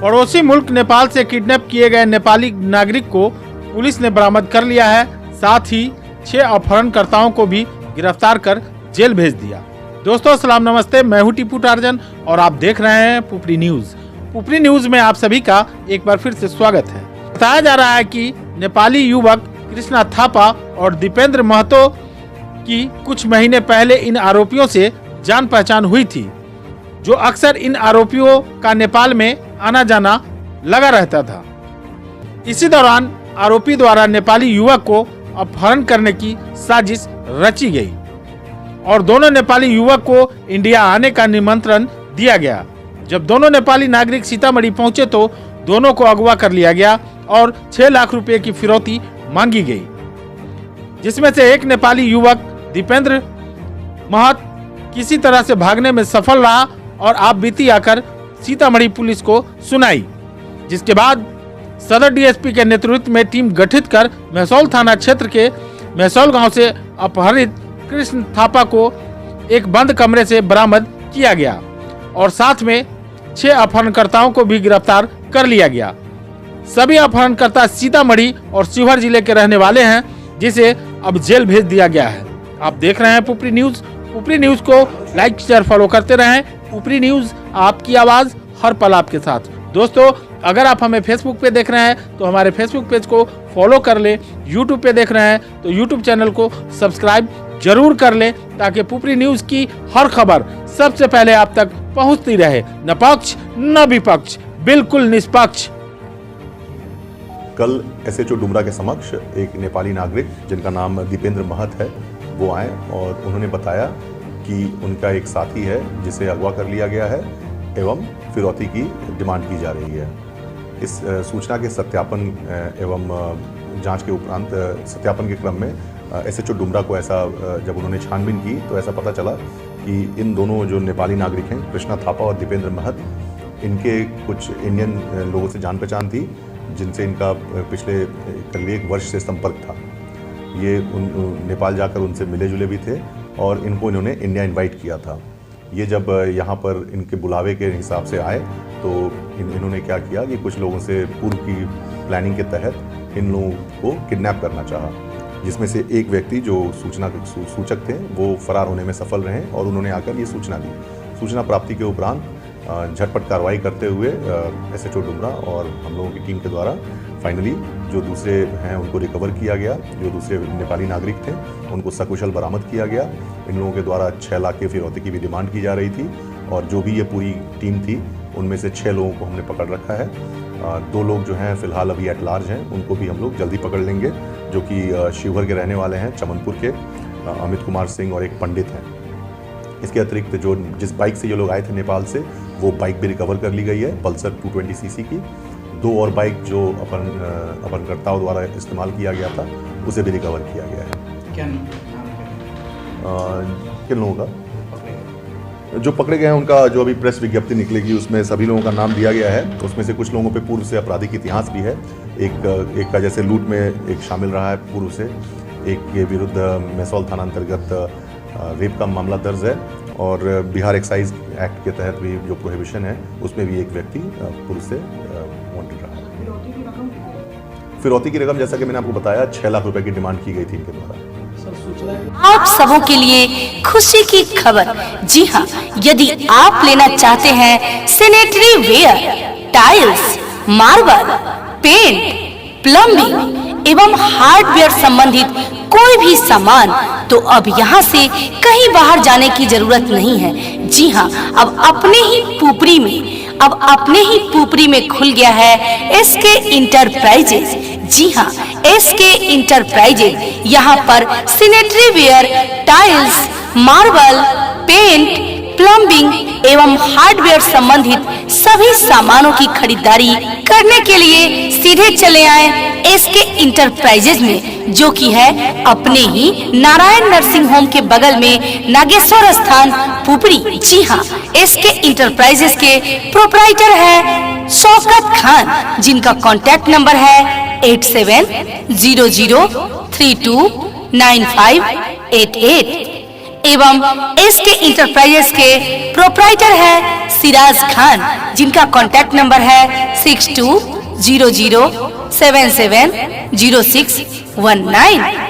पड़ोसी मुल्क नेपाल से किडनैप किए गए नेपाली नागरिक को पुलिस ने बरामद कर लिया है। साथ ही 6 अपहरणकर्ताओं को भी गिरफ्तार कर जेल भेज दिया। दोस्तों सलाम नमस्ते, मैं हूं टीपू टार्जन और आप देख रहे हैं पुपरी न्यूज। पुपरी न्यूज में आप सभी का एक बार फिर से स्वागत है। बताया जा रहा है कि नेपाली युवक कृष्णा थापा और दीपेंद्र महतो की कुछ महीने पहले इन आरोपियों से जान पहचान हुई थी, जो अक्सर इन आरोपियों का नेपाल में आना जाना लगा रहता था। इसी दौरान आरोपी द्वारा नेपाली युवक को अपहरण करने की साजिश रची गई और दोनों नेपाली युवक को इंडिया आने का निमंत्रण दिया गया। जब दोनों नेपाली नागरिक सीतामढ़ी पहुंचे तो दोनों को अगवा कर लिया गया और 6 लाख रुपए की फिरौती मांगी गई, जिसमें से एक नेपाली युवक दीपेंद्र महत किसी तरह से भागने में सफल रहा और आप बीती आकर सीतामढ़ी पुलिस को सुनाई, जिसके बाद सदर डीएसपी के नेतृत्व में टीम गठित कर मेहसौल थाना क्षेत्र के मेहसौल गांव से अपहरित कृष्ण थापा को एक बंद कमरे से बरामद किया गया और साथ में 6 अपहरणकर्ताओं को भी गिरफ्तार कर लिया गया। सभी अपहरणकर्ता सीतामढ़ी और शिवहर जिले के रहने वाले हैं, जिसे अब जेल भेज दिया गया है। आप देख रहे हैं पुपरी न्यूज। पुपरी न्यूज को लाइक शेयर फॉलो करते रहें। पुपरी न्यूज, आपकी आवाज हर पल आपके साथ। दोस्तों अगर आप हमें फेसबुक पे देख रहे हैं तो हमारे फेसबुक पेज को फॉलो कर ले। यूट्यूब पे देख रहे हैं तो यूट्यूब चैनल को सब्सक्राइब जरूर कर ले, ताकि पुपरी न्यूज की हर खबर सबसे पहले आप तक पहुंचती रहे। न पक्ष न विपक्ष, बिल्कुल निष्पक्ष। कल एसएचओ डुमरा के समक्ष एक नेपाली नागरिक जिनका नाम दीपेंद्र महत है वो आए और उन्होंने बताया कि उनका एक साथी है जिसे अगवा कर लिया गया है एवं फिरौती की डिमांड की जा रही है। इस सूचना के सत्यापन एवं जांच के उपरांत सत्यापन के क्रम में एसएचओ डुमरा को ऐसा जब उन्होंने छानबीन की तो ऐसा पता चला कि इन दोनों जो नेपाली नागरिक हैं कृष्णा थापा और दीपेंद्र महत, इनके कुछ इंडियन लोगों से जान पहचान थी जिनसे इनका पिछले करीब 1 वर्ष से संपर्क था। ये नेपाल जाकर उनसे मिले जुले भी थे और इनको इन्होंने इंडिया इनवाइट किया था। ये जब यहाँ पर इनके बुलावे के हिसाब से आए तो इन्होंने क्या किया कि कुछ लोगों से पूर्व की प्लानिंग के तहत इन लोगों को किडनैप करना चाहा, जिसमें से एक व्यक्ति जो सूचना के सूचक थे वो फरार होने में सफल रहे और उन्होंने आकर ये सूचना दी। सूचना प्राप्ति के उपरांत झटपट कार्रवाई करते हुए एसएचओ डुमरा और हम लोगों की टीम के द्वारा फाइनली जो दूसरे हैं उनको रिकवर किया गया। जो दूसरे नेपाली नागरिक थे उनको सकुशल बरामद किया गया। इन लोगों के द्वारा 6 लाख की फिरौती की भी डिमांड की जा रही थी और जो भी ये पूरी टीम थी उनमें से 6 लोगों को हमने पकड़ रखा है। 2 लोग जो हैं फिलहाल अभी एट लार्ज हैं, उनको भी हम लोग जल्दी पकड़ लेंगे, जो कि शिवहर के रहने वाले हैं, चमनपुर के अमित कुमार सिंह और एक पंडित हैं। इसके अतिरिक्त जो जिस बाइक से ये लोग आए थे नेपाल से, वो बाइक भी रिकवर कर ली गई है, पल्सर 220 सीसी की। 2 और बाइक जो अपहरणकर्ताओं द्वारा इस्तेमाल किया गया था उसे भी रिकवर किया गया है। क्या किन लोगों का जो पकड़े गए हैं उनका जो अभी प्रेस विज्ञप्ति निकलेगी उसमें सभी लोगों का नाम दिया गया है। उसमें से कुछ लोगों पे पूर्व से आपराधिक इतिहास भी है। एक का जैसे लूट में एक शामिल रहा है पूर्व से, एक के विरुद्ध मेहसौल थाना अंतर्गत रेप का मामला दर्ज है और बिहार एक्साइज एक्ट के तहत भी जो प्रोहिबिशन है उसमें भी एक व्यक्ति पूर्व से वांटेड रहा है। फिरौती की रकम जैसा कि मैंने आपको बताया 6 लाख रुपए की डिमांड की गई थी इनके द्वारा। आप सबों के लिए खुशी की खबर। जी हाँ, यदि आप लेना चाहते हैं sanitary ware, tiles, marble, paint, plumbing एवं हार्डवेयर संबंधित कोई भी सामान, तो अब यहाँ से कहीं बाहर जाने की जरूरत नहीं है। जी हाँ, अब अपने ही पुपरी में खुल गया है एसके इंटरप्राइजेज। जी हाँ, एसके इंटरप्राइजेज यहाँ पर sanitary ware, tiles, marble, paint, plumbing एवं हार्डवेयर संबंधित सभी सामानों की खरीदारी करने के लिए सीधे चले आए एसके इंटरप्राइजेज में, जो कि है अपने ही नारायण नर्सिंग होम के बगल में नागेश्वर स्थान पुपरी। जी हाँ, एसके इंटरप्राइजेज के प्रोप्राइटर है शौकत खान, जिनका कॉन्टैक्ट नंबर है 8700329588। एवं एसके इंटरप्राइजेस के प्रोप्राइटर है सिराज खान, जिनका कॉन्टैक्ट नंबर है 6200770619।